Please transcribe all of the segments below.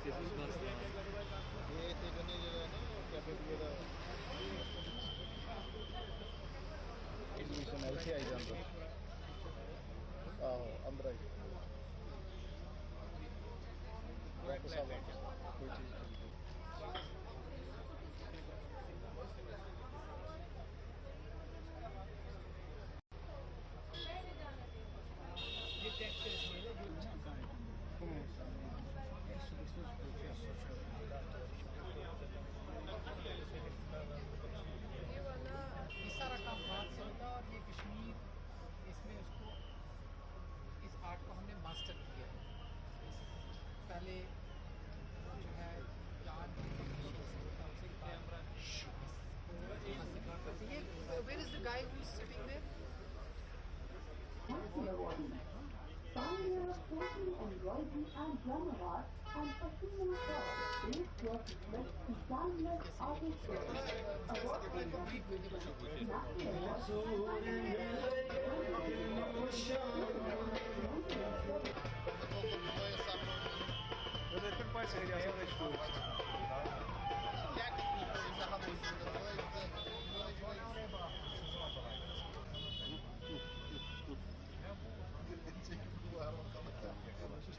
Jesus basta. ये ते कन्नै जेह्ड़ा है ना कैफे दा एग्जीबिशन है इत्थे आई जांदा आहो अंदर आई वापस आ कोई चीज़ ये वाला ये सारा काम हाथ से होता है और ये कश्मीर इसमें उसको इस आर्ट को हमने मास्टर किया है। पहले जो है याद ये where is the guy who's sitting there? Pioneer of painting, embroidery and drama art and Pashmina cloth. This work reflects the timeless artistry. Award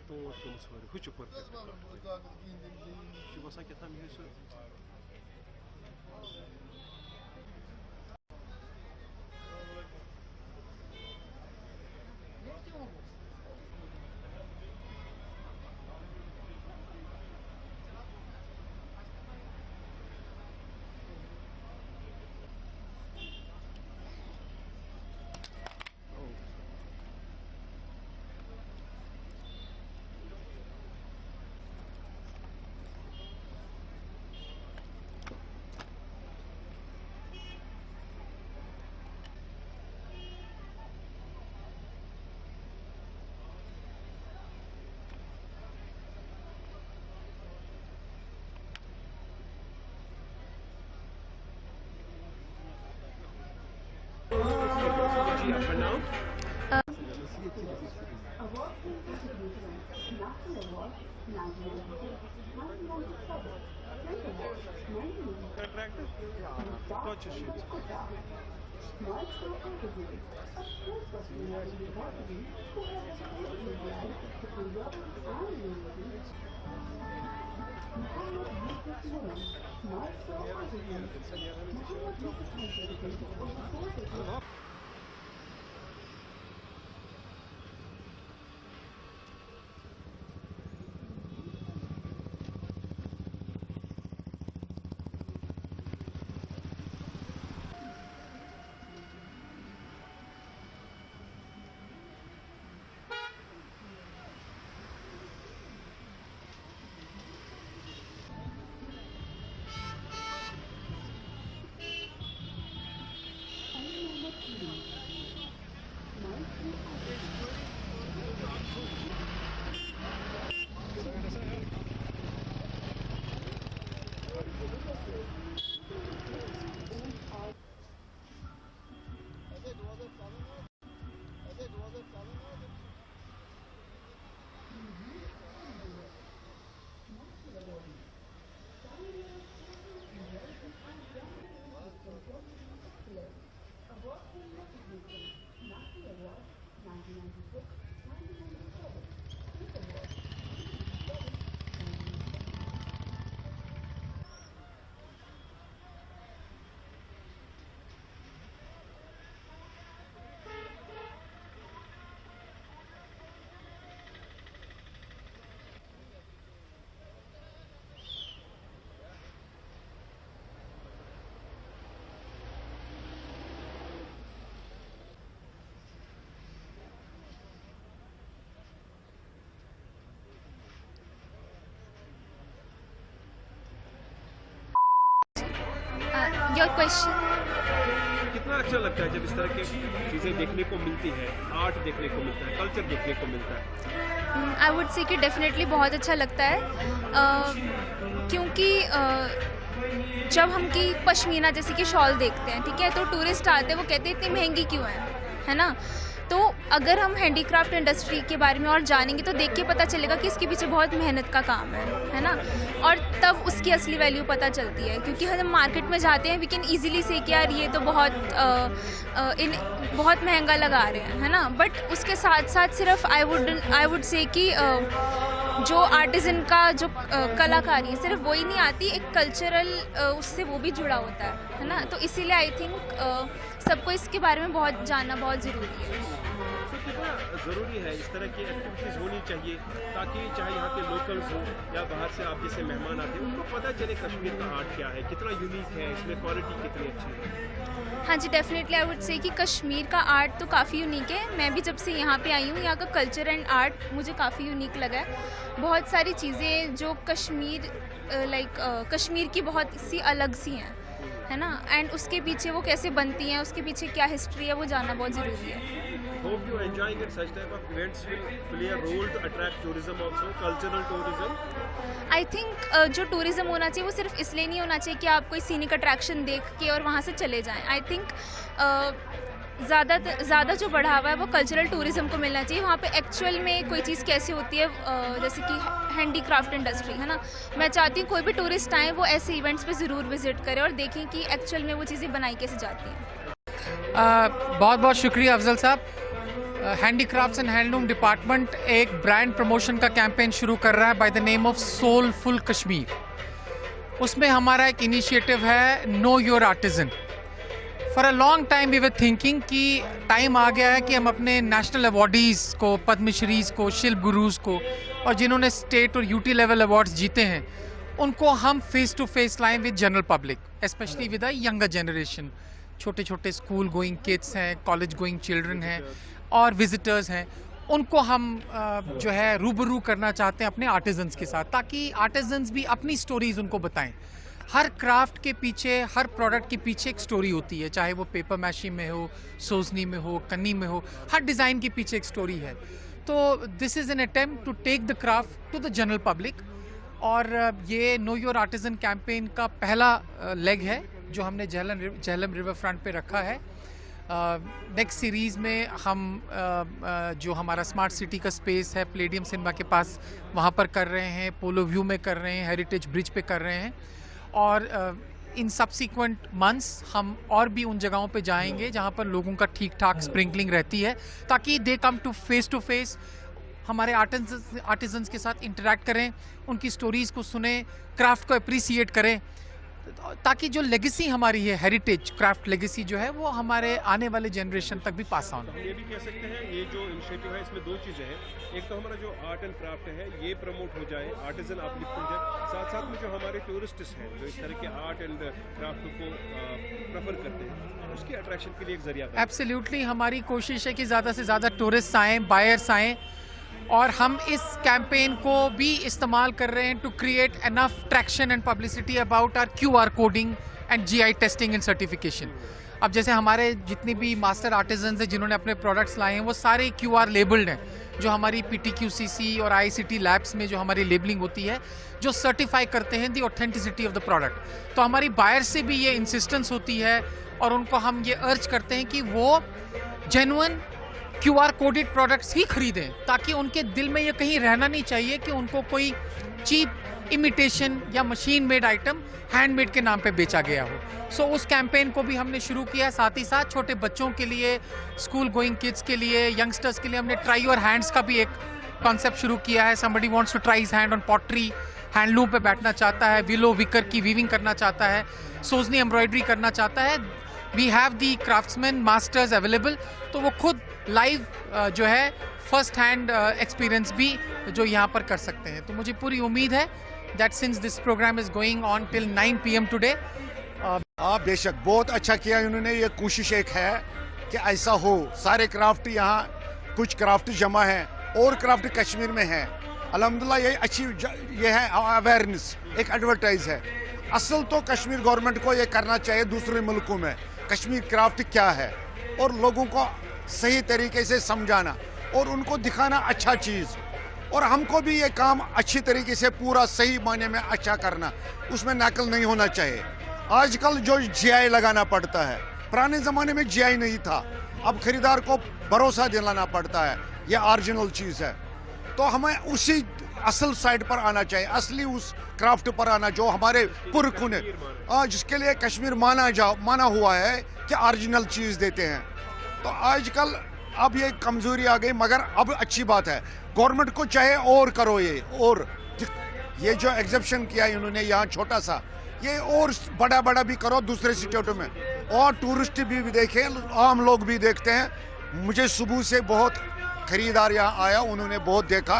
Что смотри, хочу портрет. Чебасаки там есть. Now? Award contribution, National Award, 1996, 1997, State Award, 1996, Milestone Interview, a self-sustainable university who has exposed his life to preserving and unity. Muhammad Yusuf Women, Milestone Interview, Muhammad Yusuf Interview, supported Your question? कितना अच्छा लगता है जब इस तरह की चीज़ें देखने को मिलती है, आर्ट देखने को मिलता है, कल्चर देखने को मिलता है? आई वुड से कि डेफिनेटली बहुत अच्छा लगता है क्योंकि जब हम की पश्मीना जैसे कि शॉल देखते हैं, ठीक है, तो टूरिस्ट आते हैं, वो कहते हैं इतनी महंगी क्यों है ना। तो अगर हम हैंडीक्राफ्ट इंडस्ट्री के बारे में और जानेंगे तो देख के पता चलेगा कि इसके पीछे बहुत मेहनत का काम है ना, और तब उसकी असली वैल्यू पता चलती है। क्योंकि हम मार्केट में जाते हैं, वी कैन ईजिली से कि यार ये तो बहुत महंगा लगा रहे हैं, है ना, बट उसके साथ साथ सिर्फ आई वुड से कि जो आर्टिजन का जो कलाकारी है सिर्फ वही नहीं आती, एक कल्चरल उससे वो भी जुड़ा होता है ना। तो इसीलिए आई थिंक सबको इसके बारे में बहुत जानना बहुत ज़रूरी है। तो कितना ज़रूरी है इस तरह की एक्टिविटीज़ होनी चाहिए ताकि चाहे यहाँ के लोकल्स हो या बाहर से आप जैसे मेहमान आते हैं उनको पता चले कश्मीर का आर्ट क्या है, कितना यूनिक है, इसमें क्वालिटी कितनी अच्छी है। हाँ जी, डेफिनेटली आई वुड से कि कश्मीर का आर्ट तो काफ़ी यूनिक है। मैं भी जब से यहाँ पे आई हूँ, यहाँ का कल्चर एंड आर्ट मुझे काफ़ी यूनिक लगा है। बहुत सारी चीज़ें जो कश्मीर की बहुत सी अलग सी हैं, है ना, एंड उसके पीछे वो कैसे बनती हैं, उसके पीछे क्या हिस्ट्री है, वो जानना बहुत ज़रूरी है। Hope you enjoying it. Such type of events will play a role to attract tourism also, cultural tourism. I think जो टूरिज़्म होना चाहिए वो सिर्फ इसलिए नहीं होना चाहिए कि आप कोई सीनिक अट्रैक्शन देख के और वहाँ से चले जाएं। आई थिंक ज़्यादा जो बढ़ावा है वो कल्चरल टूरिज़्म को मिलना चाहिए। वहाँ पे एक्चुअल में कोई चीज़ कैसी होती है, जैसे कि हैंडीक्राफ्ट इंडस्ट्री, है ना, मैं चाहती हूँ कोई भी टूरिस्ट आए वो ऐसे इवेंट्स पे ज़रूर विज़िट करे और देखें कि एक्चुअल में वो चीज़ें बनाई कैसे जाती हैं। बहुत बहुत शुक्रिया Afzal sahab. Handicrafts and handloom department एक ब्रांड प्रमोशन का कैंपेन शुरू कर रहा है by the name of soulful Kashmir. उसमें हमारा एक इनिशिएटिव है know your artisan. For a long time we were thinking कि टाइम आ गया है कि हम अपने नेशनल अवार्डीज़ को, पद्मश्रीज़ को, शिल्प गुरुज़ को और जिन्होंने स्टेट और यूटी लेवल अवार्ड्स जीते हैं उनको हम फेस टू फेस लाएं with general public, specially with the younger generation. छोटे छोटे स्कूल गोइंग किड्स हैं, कॉलेज गोइंग चिल्ड्रन हैं और विजिटर्स हैं, उनको हम जो है रूबरू करना चाहते हैं अपने आर्टिजन्स के साथ, ताकि आर्टिजन्स भी अपनी स्टोरीज़ उनको बताएं। हर क्राफ्ट के पीछे, हर प्रोडक्ट के पीछे एक स्टोरी होती है, चाहे वो पेपर मैशी में हो, सोजनी में हो, कन्नी में हो, हर डिज़ाइन के पीछे एक स्टोरी है। तो this is an attempt to take the craft to the general public. और ये नो योर आर्टिजन कैंपेन का पहला लेग है जो हमने झेलम रिवर फ्रंट पे रखा है। नेक्स्ट सीरीज़ में हम जो हमारा स्मार्ट सिटी का स्पेस है प्लेडियम सिनेमा के पास, वहाँ पर कर रहे हैं, पोलो व्यू में कर रहे हैं, हेरिटेज ब्रिज पे कर रहे हैं, और इन सब्सिक्वेंट मंथ्स हम और भी उन जगहों पे जाएंगे जहाँ पर लोगों का ठीक ठाक स्प्रिंकलिंग रहती है, ताकि दे कम टू फेस हमारे आर्टिजन्स के साथ इंटरेक्ट करें, उनकी स्टोरीज़ को सुने, क्राफ्ट को अप्रिसिएट करें, ताकि जो लेगेसी हमारी है, हेरिटेज क्राफ्ट लेगेसी जो है, वो हमारे आने वाले जनरेशन तक भी पास ऑन। हम ये भी कह सकते हैं ये जो इनिशिएटिव है इसमें दो चीज़ें हैं। एक तो हमारा जो आर्ट एंड क्राफ्ट है ये प्रमोट हो जाए, आर्टिजन अपलिफ्ट हो जाए, साथ साथ में जो हमारे टूरिस्ट्स हैं जो इस तरह के आर्ट एंड क्राफ्ट को प्रेफर करते हैं, उसकी अट्रैक्शन के लिए एक जरिया। एब्सोल्युटली हमारी कोशिश है कि ज़्यादा से ज़्यादा टूरिस्ट आएँ, बायर्स आएँ, और हम इस कैंपेन को भी इस्तेमाल कर रहे हैं to create enough traction and publicity about our QR coding and GI testing and certification. अब जैसे हमारे जितने भी मास्टर आर्टिजन्स हैं जिन्होंने अपने प्रोडक्ट्स लाए हैं वो सारे QR लेबल्ड हैं, जो हमारी PTQCC और ICT लैब्स में जो हमारी लेबलिंग होती है, जो सर्टिफाई करते हैं दी ऑथेंटिसिटी ऑफ द प्रोडक्ट। तो हमारी बायर से भी ये इंसिस्टेंस होती है और उनको हम ये अर्ज करते हैं कि वो जेन्युइन QR कोडेड प्रोडक्ट्स ही खरीदें, ताकि उनके दिल में ये कहीं रहना नहीं चाहिए कि उनको कोई चीप इमिटेशन या मशीन मेड आइटम हैंडमेड के नाम पे बेचा गया हो। सो उस कैंपेन को भी हमने शुरू किया। साथ ही साथ छोटे बच्चों के लिए, स्कूल गोइंग किड्स के लिए, यंगस्टर्स के लिए हमने ट्राई योर हैंड्स का भी एक कॉन्सेप्ट शुरू किया है। Somebody wants to try his hand on pottery, handloom पे बैठना चाहता है, विलो विकर की वीविंग करना चाहता है, सोजनी एम्ब्रॉयडरी करना चाहता है, we have the craftsman masters available. तो वो खुद लाइव जो है फर्स्ट हैंड एक्सपीरियंस भी जो यहाँ पर कर सकते हैं। तो मुझे पूरी उम्मीद है that since this programme is going on till 9 PM today. बेशक बहुत अच्छा किया इन्होंने। ये कोशिश एक है कि ऐसा हो, सारे क्राफ्ट यहाँ, कुछ क्राफ्ट जमा है और क्राफ्ट कश्मीर में है। अल्हम्दुलिल्लाह ये अच्छी ये है अवेयरनेस, एक एडवर्टाइज है। असल तो कश्मीर गवर्नमेंट को ये करना चाहिए दूसरे मुल्कों में कश्मीर क्राफ्ट क्या है, और लोगों को सही तरीके से समझाना और उनको दिखाना अच्छा चीज़, और हमको भी ये काम अच्छी तरीके से पूरा सही मायने में अच्छा करना, उसमें नकल नहीं होना चाहिए। आजकल जो GI लगाना पड़ता है, पुराने ज़माने में GI नहीं था, अब खरीदार को भरोसा दिलाना पड़ता है ये ओरिजिनल चीज़ है। तो हमें उसी असल साइड पर आना चाहिए, असली उस क्राफ्ट पर आना जो हमारे पुरखों ने जिसके लिए कश्मीर माना हुआ है कि ओरिजिनल चीज़ देते हैं। तो आजकल अब ये कमज़ोरी आ गई, मगर अब अच्छी बात है, गवर्नमेंट को चाहे और करो ये जो एग्जिबिशन किया है इन्होंने यहाँ छोटा सा, ये और बड़ा बड़ा भी करो दूसरे स्टेटों में, और टूरिस्ट भी देखें, आम लोग भी देखते हैं। मुझे सुबह से बहुत खरीदार यहाँ आया, उन्होंने बहुत देखा,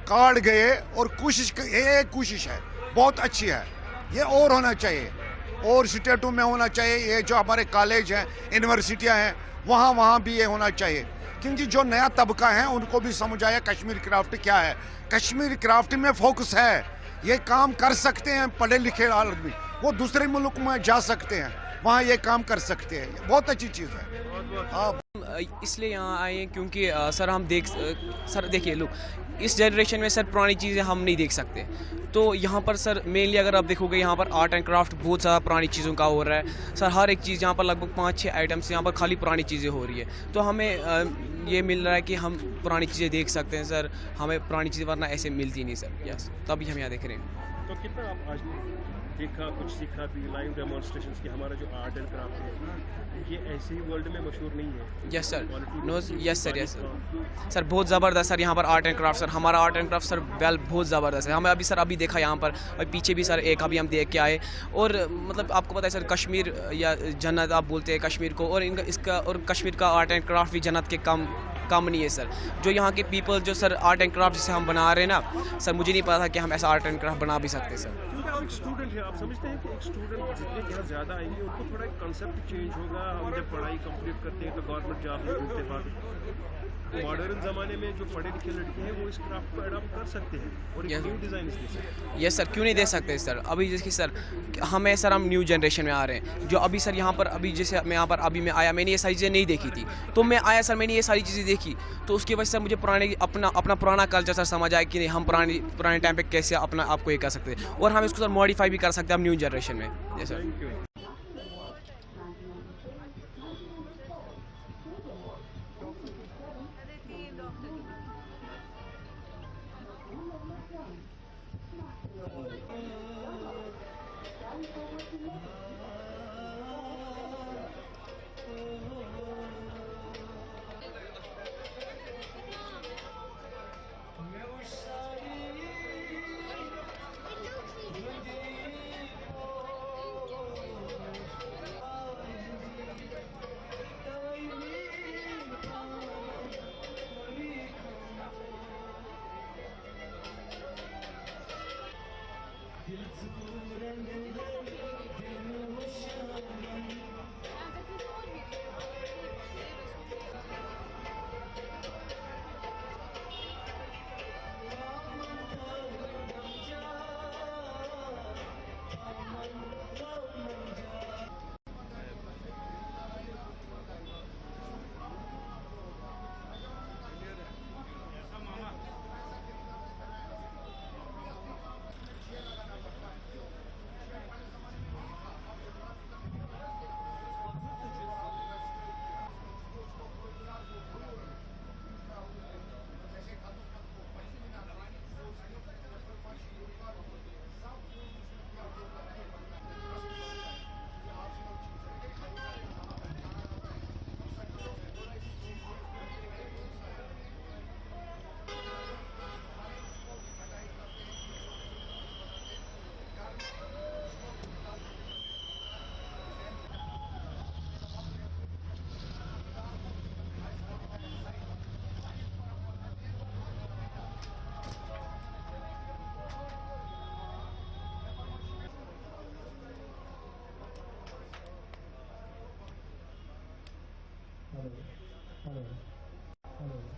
कार्ड गए, और ये कोशिश है बहुत अच्छी है, ये और होना चाहिए, और स्टेटों में होना चाहिए। ये जो हमारे कॉलेज हैं, यूनिवर्सिटियाँ हैं, वहाँ भी ये होना चाहिए, क्योंकि जो नया तबका है उनको भी समझ आया कश्मीर क्राफ्ट क्या है। कश्मीर क्राफ्ट में फोकस है, ये काम कर सकते हैं पढ़े लिखे आदमी, वो दूसरे मुल्क में जा सकते हैं, वहाँ ये काम कर सकते हैं, बहुत अच्छी चीज़ है। इसलिए यहाँ आए हैं क्योंकि सर हम सर देखिए लोग इस जनरेशन में सर पुरानी चीज़ें हम नहीं देख सकते, तो यहाँ पर सर मेनली अगर आप देखोगे यहाँ पर आर्ट एंड क्राफ्ट बहुत ज़्यादा पुरानी चीज़ों का हो रहा है सर। हर एक चीज़ यहाँ पर लगभग 5-6 आइटम्स यहाँ पर खाली पुरानी चीज़ें हो रही है, तो हमें ये मिल रहा है कि हम पुरानी चीज़ें देख सकते हैं सर, हमें पुरानी चीज़ें वरना ऐसे मिलती नहीं सर। यस, तभी हम यहाँ देख रहे हैं। तो कितना आप आज देखा, कुछ सीखा भी, लाइव डेमोन्स्ट्रेशंस की हमारा जो आर्ट एंड क्राफ्ट है ये ऐसे ही वर्ल्ड में मशहूर नहीं है। Yes sir, no yes sir, yes sir, sir बहुत ज़बरदस्त सर यहाँ पर आर्ट एंड क्राफ्ट सर, हमारा आर्ट एंड क्राफ्ट सर बहुत ज़बरदस्त है। हमें अभी देखा यहाँ पर, और पीछे भी सर एक अभी हम देख के आए, और मतलब आपको पता है सर कश्मीर या जन्नत आप बोलते हैं कश्मीर को, और इसका और कश्मीर का आर्ट एंड क्राफ्ट भी जन्नत के कम नहीं है सर। जो यहाँ के पीपल जो सर आर्ट एंड क्राफ्ट जिसे हम बना रहे हैं ना सर, मुझे नहीं पता था कि हम ऐसा आर्ट एंड क्राफ्ट बना भी सकते सर। क्योंकि आप एक स्टूडेंट है, आप समझते हैं कि एक स्टूडेंट जितने यहाँ ज़्यादा आएंगे उनको थोड़ा एक कंसेप्ट चेंज होगा। हम जब पढ़ाई कंप्लीट करते हैं तो गवर्नमेंट जॉब में ढूंढते बाद मॉडर्न ज़माने में जो पढ़े लिखे लड़के हैं वो इस क्राफ्ट को अडॉप्ट कर सकते हैं और एक न्यू डिज़ाइन दे सकते हैं। यस सर, क्यों नहीं दे सकते सर। अभी जैसे सर हम न्यू जनरेशन में आ रहे हैं, जो अभी सर यहाँ पर अभी जैसे मैं यहाँ पर अभी मैं आया, मैंने ये सारी चीज़ें नहीं देखी थी, तो मैं आया सर, मैंने ये सारी चीज़ें देखी, तो उसकी वजह से मुझे अपना पुराना कल्चर सर समझ आया कि नहीं, हम पुराने टाइम पे कैसे अपना आपको ये कर सकते हैं, और हम इसको सर मॉडिफाई भी कर सकते हैं अब न्यू जनरेशन में। Yes sir. Thank you. Hello.